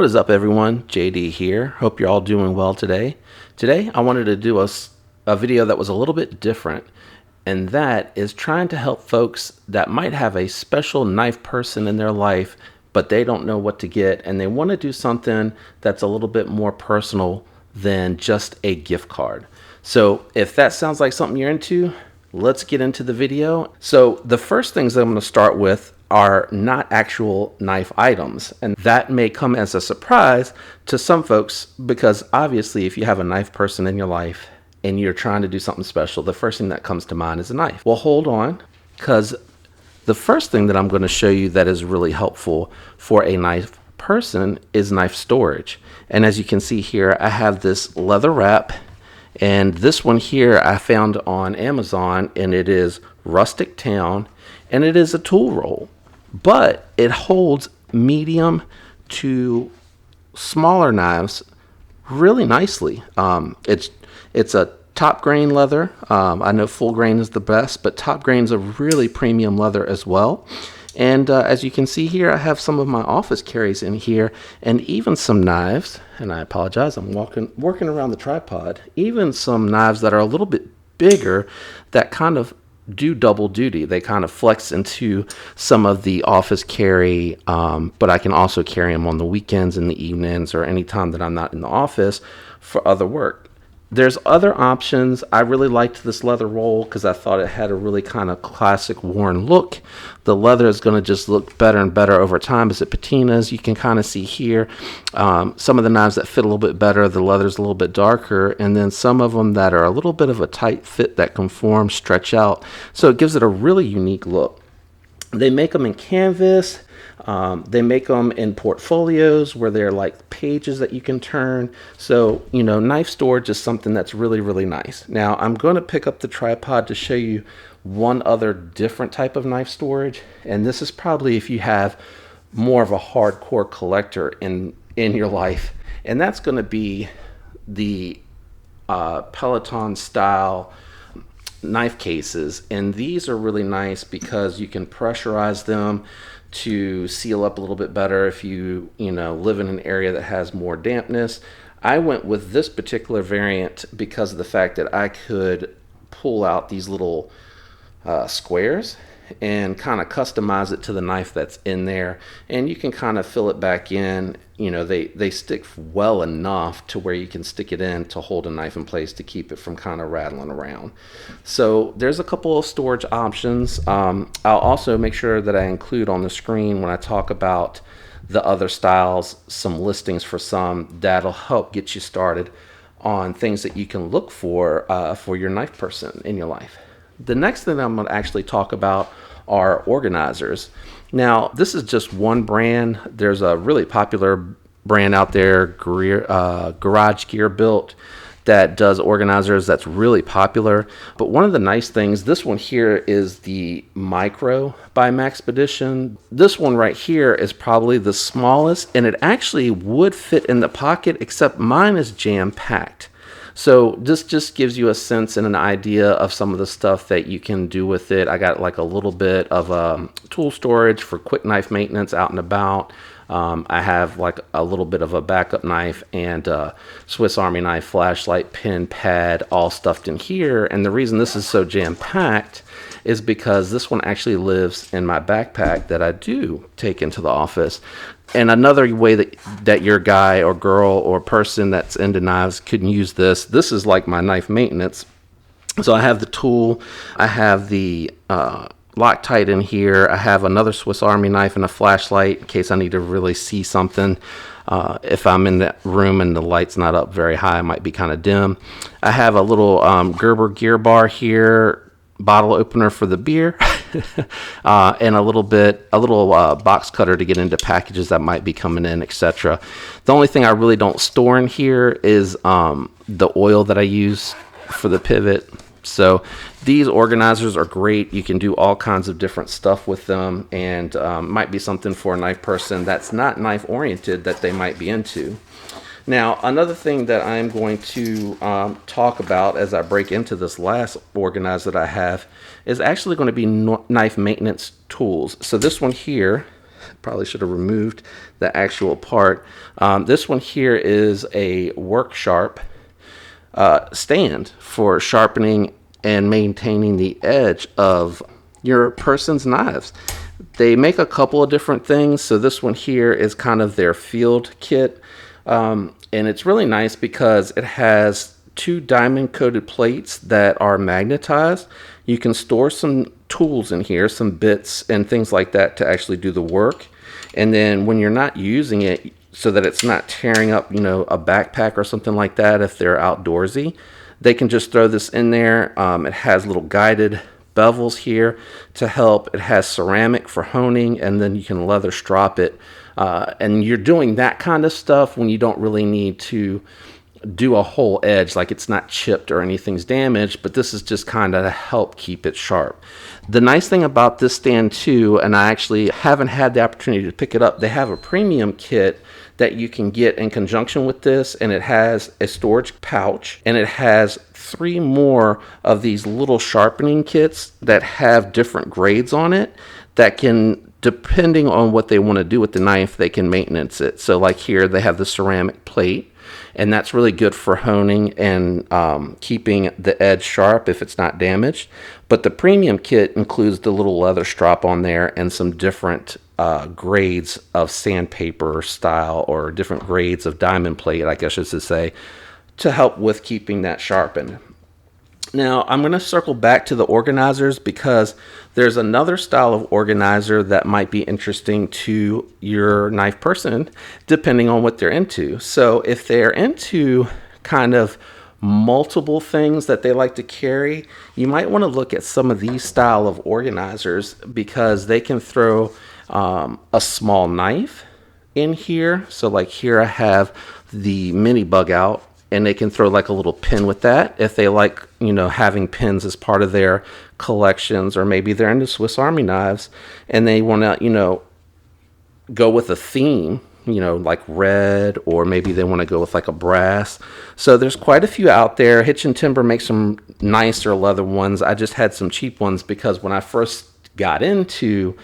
What is up, everyone? JD here. Hope you're all doing well today. Today, I wanted to do a video that was a little bit different, and that is trying to help folks that might have a special knife person in their life, but they don't know what to get, and they want to do something that's a little bit more personal than just a gift card. So if that sounds like something you're into, let's get into the video. So the first things I'm going to start with are not actual knife items, and that may come as a surprise to some folks because obviously if you have a knife person in your life and you're trying to do something special, the first thing that comes to mind is a knife. Well, hold on, because the first thing that I'm going to show you that is really helpful for a knife person is knife storage. And as you can see here, I have this leather wrap, and this one here I found on Amazon, and it is Rustic Town, and it is a tool roll, but it holds medium to smaller knives really nicely. It's a top grain leather. I know full grain is the best, but top grain is a really premium leather as well. And as you can see here, I have some of my office carries in here, and even some knives, and I apologize, I'm working around the tripod, even some knives that are a little bit bigger that kind of do double duty. They kind of flex into some of the office carry, but I can also carry them on the weekends and the evenings or any time that I'm not in the office for other work. There's other options. I really liked this leather roll because I thought it had a really kind of classic worn look. The leather is going to just look better and better over time as it patinas. You can kind of see here some of the knives that fit a little bit better, the leather's a little bit darker, and then some of them that are a little bit of a tight fit that conform, stretch out. So it gives it a really unique look. They make them in canvas. They make them in portfolios where they're like pages that you can turn. So, you know, knife storage is something that's really, really nice. Now, I'm going to pick up the tripod to show you one other different type of knife storage. And this is probably if you have more of a hardcore collector in your life. And that's going to be the peloton style knife cases. And these are really nice because you can pressurize them to seal up a little bit better if you live in an area that has more dampness. I went with this particular variant because of the fact that I could pull out these little squares and kind of customize it to the knife that's in there, and you can kind of fill it back in. They stick well enough to where you can stick it in to hold a knife in place to keep it from kind of rattling around. So there's a couple of storage options. I'll also make sure that I include on the screen when I talk about the other styles some listings for some that'll help get you started on things that you can look for your knife person in your life. The next thing I'm going to actually talk about are organizers. Now, this is just one brand. There's a really popular brand out there, Garage Gear Built, that does organizers that's really popular. But one of the nice things, this one here is the Micro by Maxpedition. This one right here is probably the smallest, and it actually would fit in the pocket, except mine is jam-packed. So this just gives you a sense and an idea of some of the stuff that you can do with it. I got like a little bit of tool storage for quick knife maintenance out and about. I have like a little bit of a backup knife and Swiss Army knife, flashlight, pen, pad, all stuffed in here. And the reason this is so jam-packed is because this one actually lives in my backpack that I do take into the office. And another way that your guy or girl or person that's into knives can use this is like my knife maintenance. So I have the tool, I have the Loctite in here, I have another Swiss Army knife and a flashlight in case I need to really see something. If I'm in that room and the light's not up very high, it might be kind of dim. I have a little Gerber gear bar here, bottle opener for the beer, and a little box cutter to get into packages that might be coming in, etc. The only thing I really don't store in here is the oil that I use for the pivot. So these organizers are great. You can do all kinds of different stuff with them, and might be something for a knife person that's not knife oriented that they might be into. Now, another thing that I'm going to talk about as I break into this last organizer that I have is actually going to be knife maintenance tools. So this one here Probably should have removed the actual part. This one here is a work sharp stand for sharpening and maintaining the edge of your person's knives. They make a couple of different things. So this one here is kind of their field kit. And it's really nice because it has 2 diamond coated plates that are magnetized. You can store some tools in here, some bits and things like that to actually do the work. And then when you're not using it, so that it's not tearing up, you know, a backpack or something like that, if they're outdoorsy, they can just throw this in there. It has little guided bevels here to help. It has ceramic for honing, and then you can leather strop it. And you're doing that kind of stuff when you don't really need to do a whole edge, like it's not chipped or anything's damaged, but this is just kind of to help keep it sharp. The nice thing about this stand too, and I actually haven't had the opportunity to pick it up, they have a premium kit that you can get in conjunction with this, and it has a storage pouch, and it has 3 more of these little sharpening kits that have different grades on it that can, depending on what they want to do with the knife, they can maintenance it. So like here they have the ceramic plate, and that's really good for honing and keeping the edge sharp if it's not damaged. But the premium kit includes the little leather strop on there and some different grades of sandpaper style, or different grades of diamond plate, I guess I should say, to help with keeping that sharpened. Now, I'm going to circle back to the organizers because there's another style of organizer that might be interesting to your knife person, depending on what they're into. So if they're into kind of multiple things that they like to carry, you might want to look at some of these style of organizers, because they can throw a small knife in here. So like here I have the mini bugout, and they can throw like a little pin with that if they like, you know, having pins as part of their collections, or maybe they're into Swiss Army knives and they want to, you know, go with a theme, you know, like red, or maybe they want to go with like a brass. So there's quite a few out there. Hitch and Timber makes some nicer leather ones. I just had some cheap ones because when I first got into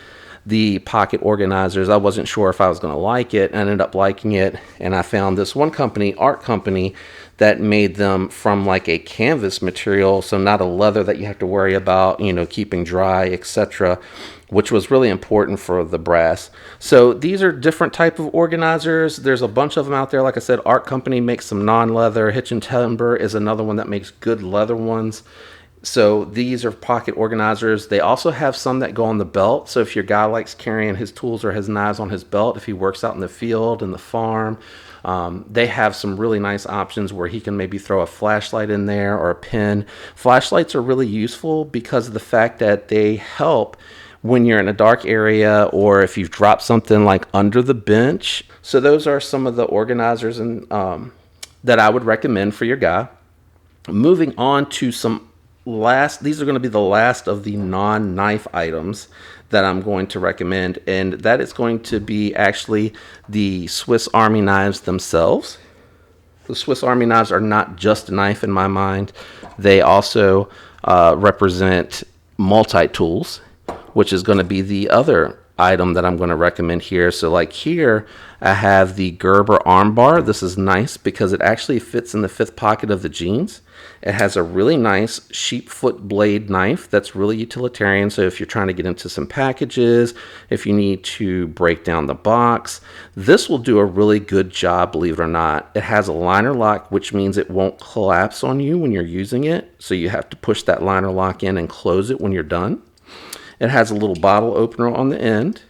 the pocket organizers, I wasn't sure if I was going to like it. I ended up liking it, and I found this one company, Art Company, that made them from like a canvas material, so not a leather that you have to worry about, you know, keeping dry, etc., which was really important for the brass. So these are different type of organizers. There's a bunch of them out there. Like I said, Art Company makes some non-leather. Hitch and Timber is another one that makes good leather ones. So these are pocket organizers. They also have some that go on the belt. So if your guy likes carrying his tools or his knives on his belt, if he works out in the field, in the farm, they have some really nice options where he can maybe throw a flashlight in there or a pin. Flashlights are really useful because of the fact that they help when you're in a dark area, or if you've dropped something like under the bench. So those are some of the organizers and that I would recommend for your guy. Moving on to some these are going to be the last of the non-knife items that I'm going to recommend, and that is going to be actually the Swiss Army knives themselves. The Swiss Army knives are not just a knife in my mind. They also represent multi-tools, which is going to be the other item that I'm going to recommend here. So like here, I have the Gerber armbar. This is nice because it actually fits in the 5th pocket of the jeans. It has a really nice sheepfoot blade knife that's really utilitarian. So if you're trying to get into some packages, if you need to break down the box, this will do a really good job, believe it or not. It has a liner lock, which means it won't collapse on you when you're using it. So you have to push that liner lock in and close it when you're done. It has a little bottle opener on the end.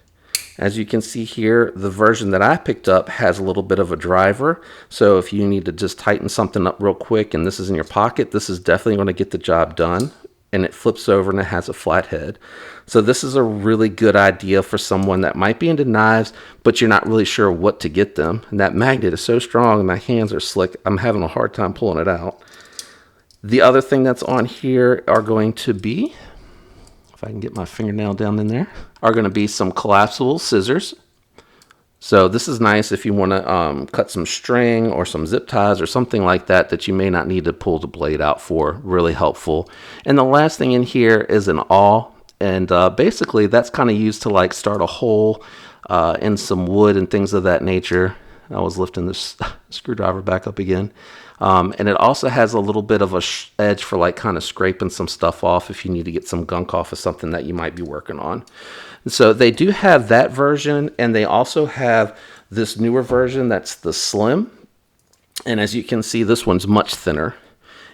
As you can see here, the version that I picked up has a little bit of a driver. So if you need to just tighten something up real quick and this is in your pocket, this is definitely going to get the job done. And it flips over and it has a flat head. So this is a really good idea for someone that might be into knives, but you're not really sure what to get them. And that magnet is so strong and my hands are slick, I'm having a hard time pulling it out. The other thing that's on here are going to be, if I can get my fingernail down in there, are going to be some collapsible scissors. So this is nice if you want to cut some string or some zip ties or something like that that you may not need to pull the blade out for. Really helpful. And the last thing in here is an awl. And basically that's kind of used to like start a hole and some wood and things of that nature. I was lifting this screwdriver back up again. And it also has a little bit of a edge for like kind of scraping some stuff off if you need to get some gunk off of something that you might be working on. And so they do have that version, and they also have this newer version that's the slim. And as you can see, this one's much thinner.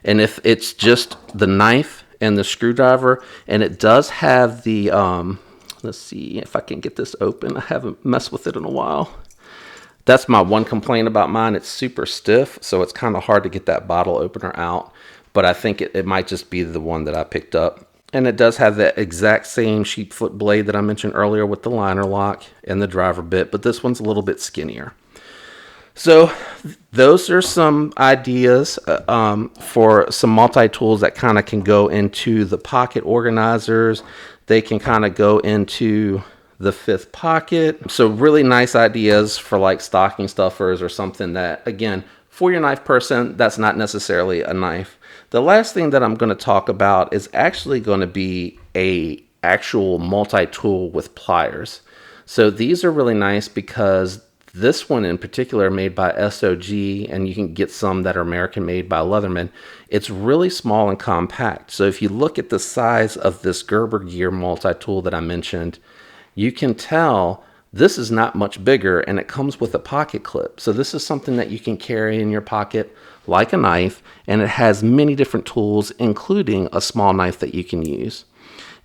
And if it's just the knife and the screwdriver, and it does have the, let's see if I can get this open. I haven't messed with it in a while. That's my one complaint about mine. It's super stiff, so it's kind of hard to get that bottle opener out. But I think it might just be the one that I picked up. And it does have that exact same sheepfoot blade that I mentioned earlier with the liner lock and the driver bit, but this one's a little bit skinnier. So those are some ideas for some multi-tools that kind of can go into the pocket organizers. They can kind of go into the fifth pocket. So really nice ideas for like stocking stuffers or something that, again, for your knife person, that's not necessarily a knife. The last thing that I'm going to talk about is actually going to be a actual multi-tool with pliers. So these are really nice because this one in particular made by SOG, and you can get some that are American made by Leatherman. It's really small and compact. So if you look at the size of this Gerber Gear multi-tool that I mentioned, you can tell this is not much bigger, and it comes with a pocket clip. So this is something that you can carry in your pocket like a knife, and it has many different tools, including a small knife that you can use.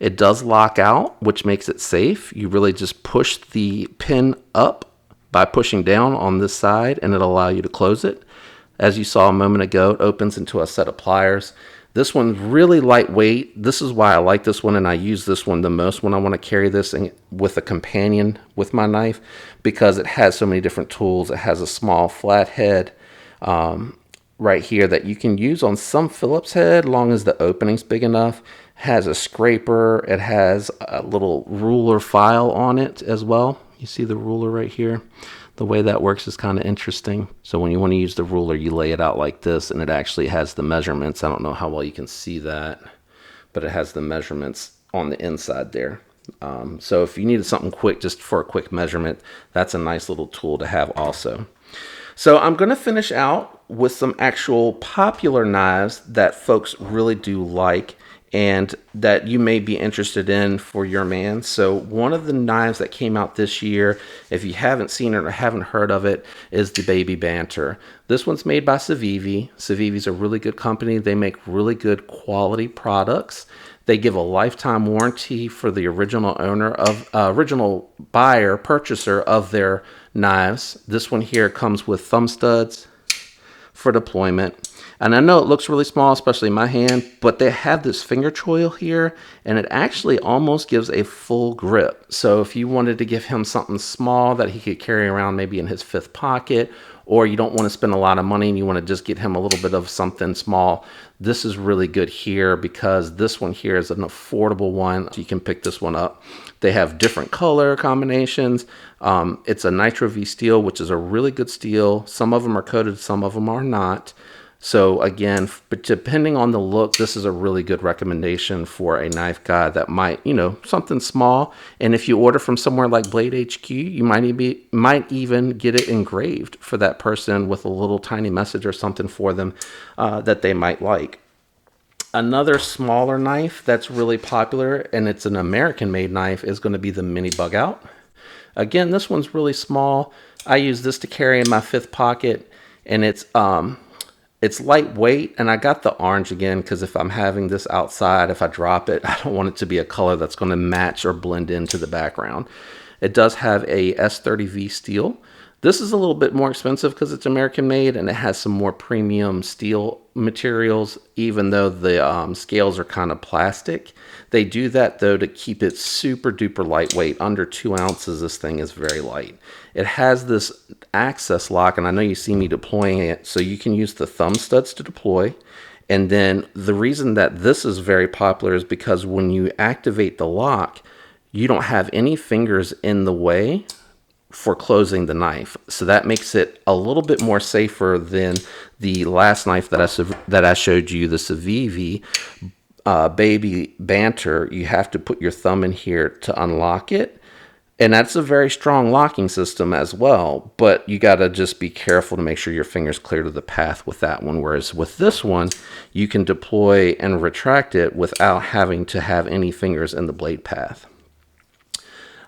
It does lock out, which makes it safe. You really just push the pin up by pushing down on this side, and it'll allow you to close it. As you saw a moment ago, it opens into a set of pliers. This one's really lightweight. This is why I like this one, and I use this one the most when I want to carry this with a companion with my knife, because it has so many different tools. It has a small flat head right here that you can use on some Phillips head, long as the opening's big enough. It has a scraper. It has a little ruler file on it as well. You see the ruler right here? The way that works is kind of interesting. So when you want to use the ruler, you lay it out like this, and it actually has the measurements. I don't know how well you can see that, but it has the measurements on the inside there. So if you needed something quick, just for a quick measurement, that's a nice little tool to have also. So I'm going to finish out with some actual popular knives that folks really do like and that you may be interested in for your man. So one of the knives that came out this year, if you haven't seen it or haven't heard of it, is the Baby Banter. This one's made by Civivi. Civivi's a really good company. They make really good quality products. They give a lifetime warranty for the original owner of original buyer, purchaser of their knives. This one here comes with thumb studs for deployment. And I know it looks really small, especially in my hand, but they have this finger choil here, and it actually almost gives a full grip. So if you wanted to give him something small that he could carry around maybe in his fifth pocket, or you don't want to spend a lot of money and you want to just get him a little bit of something small, this is really good here because this one here is an affordable one. So you can pick this one up. They have different color combinations. It's a Nitro V steel, which is a really good steel. Some of them are coated, some of them are not. So again, but depending on the look, this is a really good recommendation for a knife guy that might, something small. And if you order from somewhere like Blade HQ, you might even get it engraved for that person with a little tiny message or something for them that they might like. Another smaller knife that's really popular, and it's an American-made knife, is going to be the Mini Bugout. Again, this one's really small. I use this to carry in my fifth pocket, and it's lightweight, and I got the orange again because if I'm having this outside, if I drop it, I don't want it to be a color that's going to match or blend into the background. It does have a S30V steel. This is a little bit more expensive because it's American made, and it has some more premium steel materials, even though the scales are kind of plastic. They do that though to keep it super duper lightweight. Under 2 ounces, this thing is very light. It has this access lock, and I know you see me deploying it, so you can use the thumb studs to deploy. And then the reason that this is very popular is because when you activate the lock, you don't have any fingers in the way for closing the knife. So that makes it a little bit more safer than the last knife that I showed you, the Civivi Baby Banter. You have to put your thumb in here to unlock it. And that's a very strong locking system as well, but you got to just be careful to make sure your finger's clear to the path with that one. Whereas with this one, you can deploy and retract it without having to have any fingers in the blade path.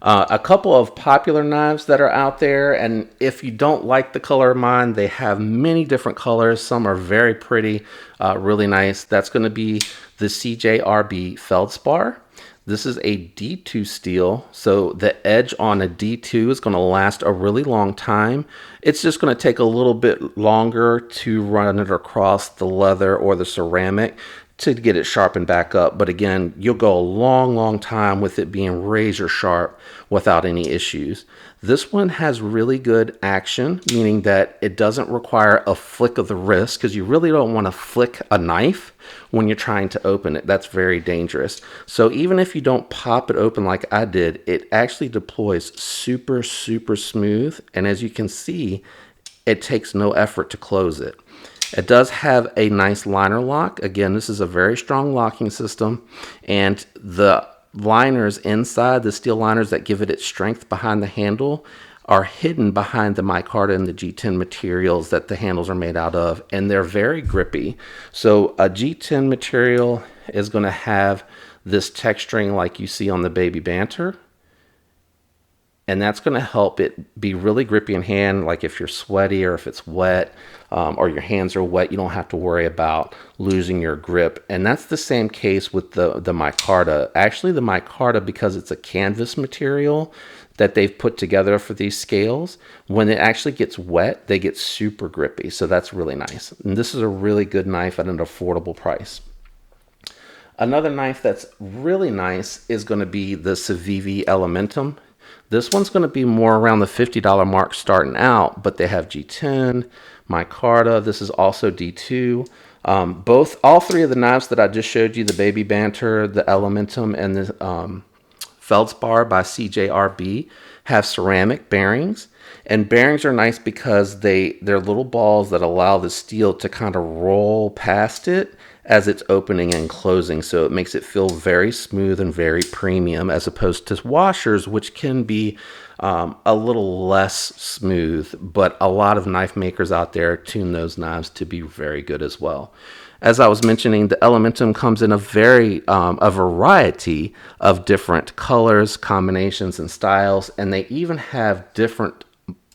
A couple of popular knives that are out there, and if you don't like the color of mine, they have many different colors. Some are very pretty, really nice. That's going to be the CJRB feldspar. This is a D2 steel, so the edge on a D2 is going to last a really long time. It's just going to take a little bit longer to run it across the leather or the ceramic to get it sharpened back up. But again, you'll go a long time with it being razor sharp without any issues. This one has really good action, meaning that it doesn't require a flick of the wrist, because you really don't want to flick a knife when you're trying to open it. That's very dangerous. So even if you don't pop it open like I did, it actually deploys super smooth. And as you can see, it takes no effort to close it. It does have a nice liner lock. Again, this is a very strong locking system, and the liners inside, the steel liners that give it its strength behind the handle, are hidden behind the micarta and the G10 materials that the handles are made out of, and they're very grippy. So a G10 material is going to have this texturing like you see on the Baby Banter, and that's going to help it be really grippy in hand. Like if you're sweaty or if it's wet, or your hands are wet, you don't have to worry about losing your grip. And that's the same case with the micarta. Actually, the micarta, because it's a canvas material that they've put together for these scales, when it actually gets wet, they get super grippy. So that's really nice. And this is a really good knife at an affordable price. Another knife that's really nice is going to be the Civivi Elementum. This one's going to be more around the $50 mark starting out, but they have G10, micarta. This is also D2. All three of the knives that I just showed you, the Baby Banter, the Elementum, and the feldspar by CJRB, have ceramic bearings. And bearings are nice because they're little balls that allow the steel to kind of roll past it as it's opening and closing. So it makes it feel very smooth and very premium, as opposed to washers, which can be a little less smooth. But a lot of knife makers out there tune those knives to be very good as well. As I was mentioning, the Elementum comes in a variety of different colors, combinations, and styles, and they even have different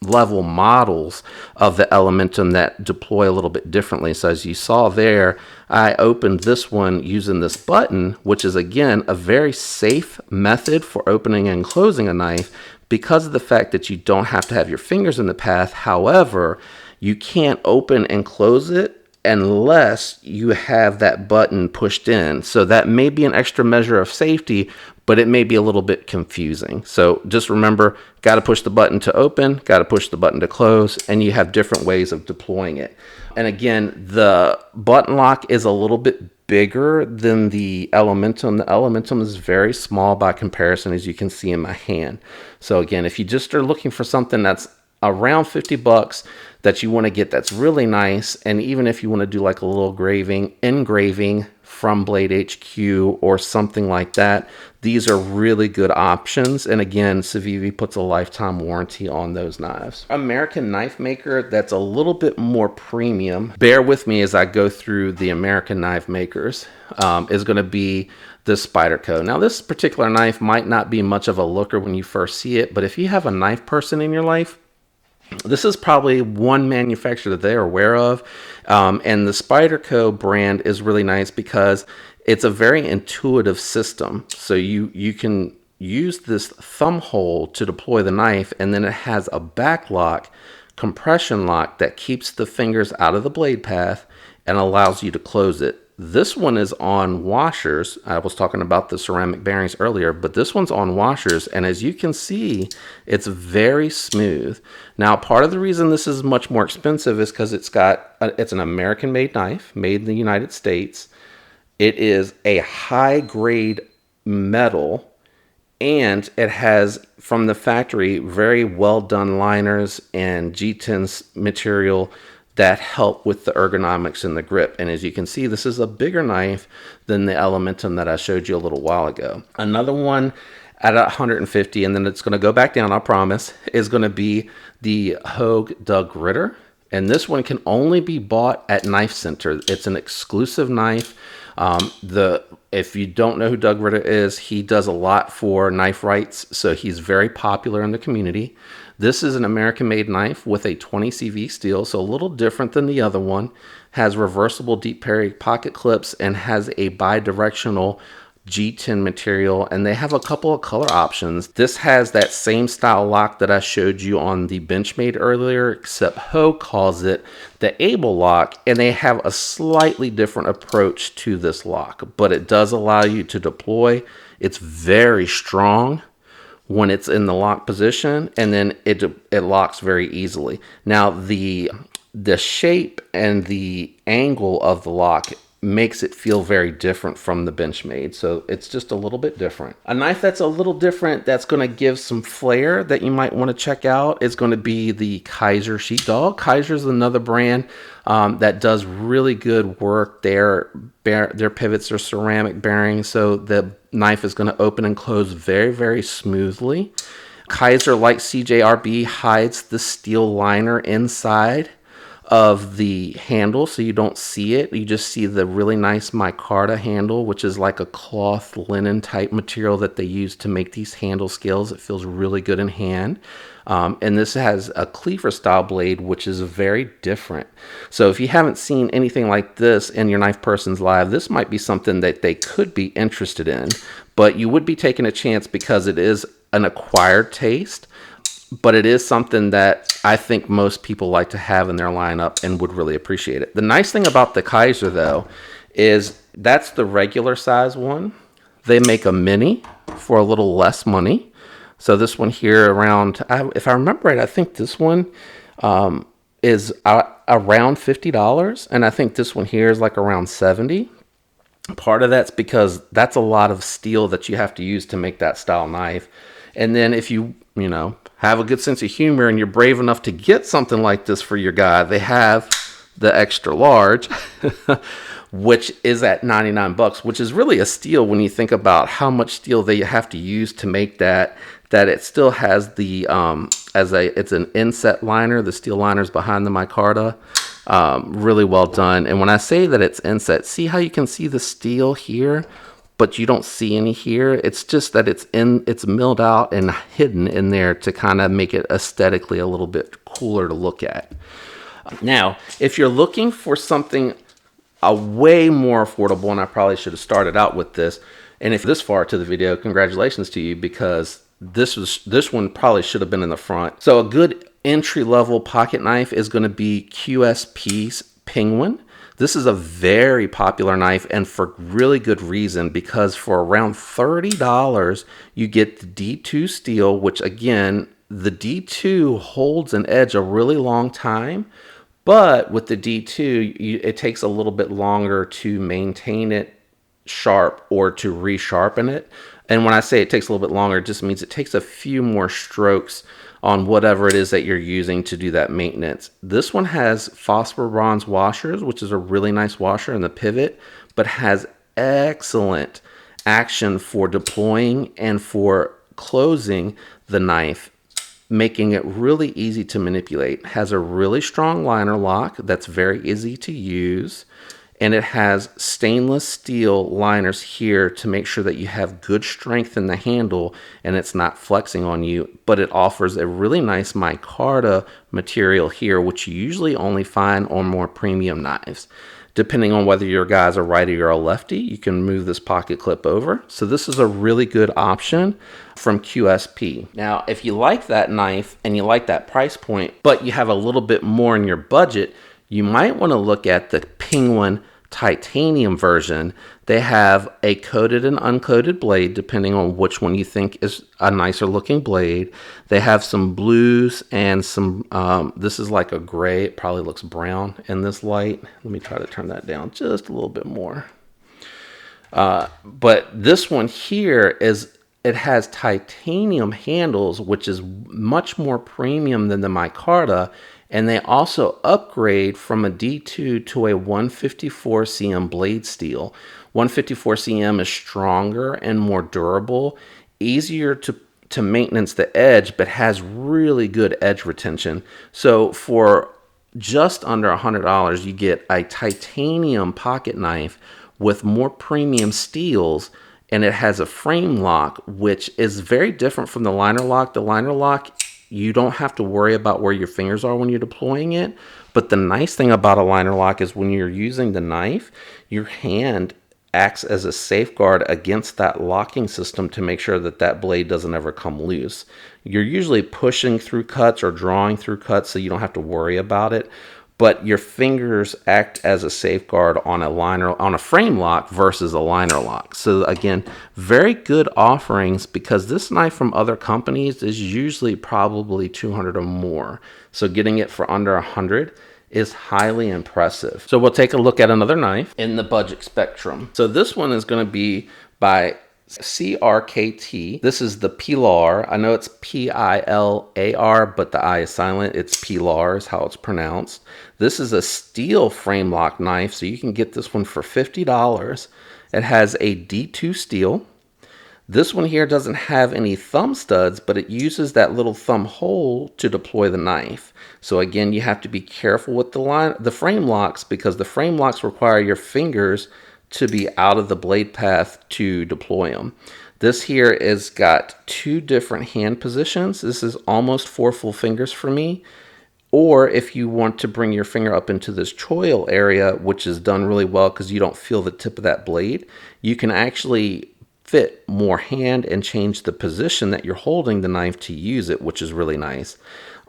level models of the Elementum that deploy a little bit differently. So as you saw there, I opened this one using this button, which is again a very safe method for opening and closing a knife because of the fact that you don't have to have your fingers in the path. However, you can't open and close it unless you have that button pushed in. So that may be an extra measure of safety, but it may be a little bit confusing. So just remember, got to push the button to open, got to push the button to close, and you have different ways of deploying it. And again, the button lock is a little bit bigger than the Elementum. The Elementum is very small by comparison, as you can see in my hand. So again, if you just are looking for something that's around 50 bucks that you want to get that's really nice, and even if you want to do like a little engraving from Blade HQ or something like that, these are really good options. And again, Civivi puts a lifetime warranty on those knives. American knife maker that's a little bit more premium, bear with me as I go through the American knife makers, is going to be the Spyderco. Now this particular knife might not be much of a looker when you first see it, but if you have a knife person in your life, this is probably one manufacturer that they're aware of. And the Spyderco brand is really nice because it's a very intuitive system. So you can use this thumb hole to deploy the knife, and then it has a back lock, compression lock that keeps the fingers out of the blade path and allows you to close it. This one is on washers. I was talking about the ceramic bearings earlier, but this one's on washers, and as you can see, it's very smooth. Now, part of the reason this is much more expensive is because it's an American-made knife, made in the United States. It is a high-grade metal, and it has, from the factory, very well-done liners and G10 material that help with the ergonomics and the grip. And as you can see, this is a bigger knife than the Elementum that I showed you a little while ago. Another one at 150, and then it's going to go back down, I promise, is going to be the Hogue Doug Ritter. And this one can only be bought at Knife Center. It's an exclusive knife. If you don't know who Doug Ritter is, he does a lot for knife rights, so he's very popular in the community. This is an American-made knife with a 20 CV steel, so a little different than the other one. Has reversible deep parry pocket clips and has a bi-directional G10 material, and they have a couple of color options. This has that same style lock that I showed you on the Benchmade earlier, except Hogue calls it the Able lock, and they have a slightly different approach to this lock, but it does allow you to deploy. It's very strong when it's in the lock position, and then it locks very easily. Now the shape and the angle of the lock makes it feel very different from the Benchmade, so it's just a little bit different. A knife that's a little different, that's going to give some flair that you might want to check out, is going to be the Kaiser Sheepdog. Kaiser is another brand that does really good work. Their pivots are ceramic bearings, so the knife is going to open and close very, very smoothly. Kaiser, like CJRB, hides the steel liner inside of the handle, so you don't see it. You just see the really nice micarta handle, which is like a cloth linen type material that they use to make these handle scales. It feels really good in hand. And this has a cleaver style blade, which is very different. So if you haven't seen anything like this in your Knife Persons Live, this might be something that they could be interested in, but you would be taking a chance because it is an acquired taste. But it is something that I think most people like to have in their lineup and would really appreciate it. The nice thing about the Kaiser, though, is that's the regular size one. They make a mini for a little less money. So this one here around, if I remember right, I think this one is around $50. And I think this one here is like around $70. Part of that's because that's a lot of steel that you have to use to make that style knife. And then if you have a good sense of humor and you're brave enough to get something like this for your guy, they have the extra large, which is at $99, which is really a steal when you think about how much steel they have to use to make that it still has the, it's an inset liner. The steel liner's behind the micarta. Really well done. And when I say that it's inset, see how you can see the steel here, but you don't see any here? It's just that it's milled out and hidden in there to kind of make it aesthetically a little bit cooler to look at. Now, if you're looking for something a way more affordable, and I probably should have started out with this, and if you're this far to the video, congratulations to you, because this one probably should have been in the front. So a good entry-level pocket knife is going to be QSP's Penguin. This is a very popular knife, and for really good reason, because for around $30, you get the D2 steel, which again, the D2 holds an edge a really long time, but with the D2, it takes a little bit longer to maintain it sharp or to resharpen it. And when I say it takes a little bit longer, it just means it takes a few more strokes on whatever it is that you're using to do that maintenance. This one has phosphor bronze washers, which is a really nice washer in the pivot, but has excellent action for deploying and for closing the knife, making it really easy to manipulate. It has a really strong liner lock that's very easy to use. And it has stainless steel liners here to make sure that you have good strength in the handle and it's not flexing on you. But it offers a really nice micarta material here, which you usually only find on more premium knives. Depending on whether your guy's a righty or a lefty, you can move this pocket clip over. So this is a really good option from QSP. Now, if you like that knife and you like that price point, but you have a little bit more in your budget, you might want to look at the Penguin titanium version. They have a coated and uncoated blade, depending on which one you think is a nicer looking blade. They have some blues and some, this is like a gray. It probably looks brown in this light. Let me try to turn that down just a little bit more. But this one here it has titanium handles, which is much more premium than the micarta. And they also upgrade from a D2 to a 154 cm blade steel. 154 cm is stronger and more durable. easier to maintenance the edge, but has really good edge retention. So for just under $100, you get a titanium pocket knife with more premium steels, and it has a frame lock, which is very different from the liner lock. The liner lock, you don't have to worry about where your fingers are when you're deploying it. But the nice thing about a liner lock is when you're using the knife, your hand acts as a safeguard against that locking system to make sure that that blade doesn't ever come loose. You're usually pushing through cuts or drawing through cuts, so you don't have to worry about it. But your fingers act as a safeguard on a frame lock versus a liner lock. So again, very good offerings, because this knife from other companies is usually probably $200 or more. So getting it for under $100 is highly impressive. So we'll take a look at another knife in the budget spectrum. So this one is going to be by CRKT. This is the Pilar. I know it's Pilar, but the I is silent. It's Pilar is how it's pronounced. This is a steel frame lock knife, so you can get this one for $50. It has a D2 steel. This one here doesn't have any thumb studs, but it uses that little thumb hole to deploy the knife. So again, you have to be careful with the frame locks, because the frame locks require your fingers to be out of the blade path to deploy them. This here is got 2 different hand positions. This is almost 4 full fingers for me. Or if you want to bring your finger up into this choil area, which is done really well because you don't feel the tip of that blade, you can actually fit more hand and change the position that you're holding the knife to use it, which is really nice.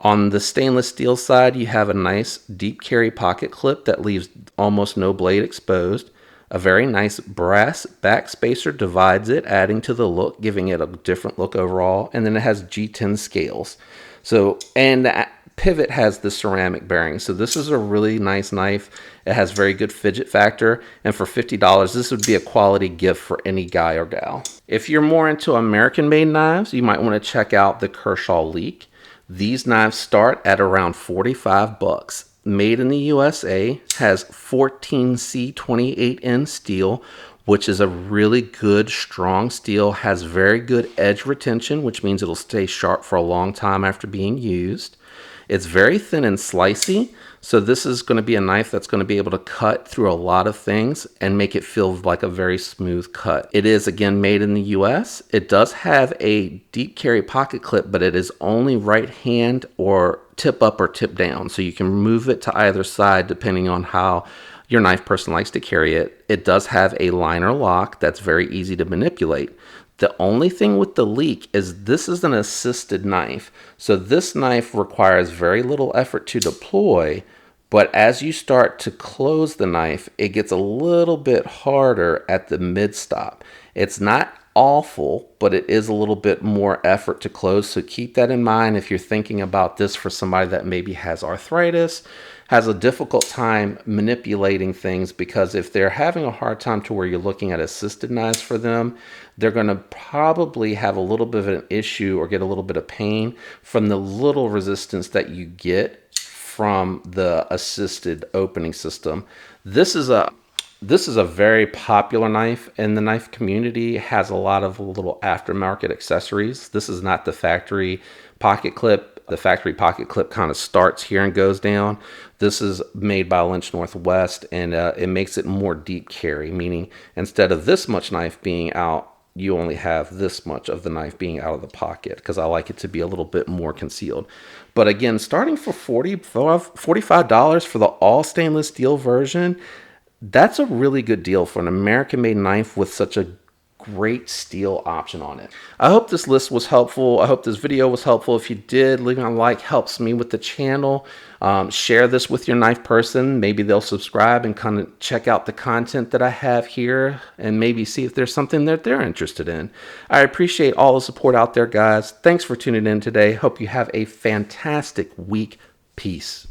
On the stainless steel side, you have a nice deep carry pocket clip that leaves almost no blade exposed. A very nice brass back spacer divides it, adding to the look, giving it a different look overall. And then it has G10 scales. So, and the pivot has the ceramic bearing. So this is a really nice knife. It has very good fidget factor. And for $50, this would be a quality gift for any guy or gal. If you're more into American-made knives, you might want to check out the Kershaw Leak. These knives start at around $45. Made in the USA, has 14C28N steel, which is a really good, strong steel, has very good edge retention, which means it'll stay sharp for a long time after being used. It's very thin and slicey, so this is going to be a knife that's going to be able to cut through a lot of things and make it feel like a very smooth cut. It is, again, made in the US. It does have a deep carry pocket clip, but it is only right hand or tip up or tip down, so you can move it to either side depending on how your knife person likes to carry it. It does have a liner lock that's very easy to manipulate. The only thing with the Leak is this is an assisted knife. So this knife requires very little effort to deploy, but as you start to close the knife, it gets a little bit harder at the mid stop. It's not awful, but it is a little bit more effort to close. So keep that in mind if you're thinking about this for somebody that maybe has arthritis, has a difficult time manipulating things, because if they're having a hard time to where you're looking at assisted knives for them, they're going to probably have a little bit of an issue or get a little bit of pain from the little resistance that you get from the assisted opening system. This is a very popular knife in the knife community. It has a lot of little aftermarket accessories. This is not the factory pocket clip. The factory pocket clip kind of starts here and goes down. This is made by Lynch Northwest, and it makes it more deep carry, meaning instead of this much knife being out, you only have this much of the knife being out of the pocket, because I like it to be a little bit more concealed. But again, starting for $45 for the all stainless steel version, that's a really good deal for an American-made knife with such a great steel option on it. I hope this list was helpful. I hope this video was helpful. If you did, leaving a like helps me with the channel. Share this with your knife person. Maybe they'll subscribe and kind of check out the content that I have here and maybe see if there's something that they're interested in. I appreciate all the support out there, guys. Thanks for tuning in today. Hope you have a fantastic week. Peace.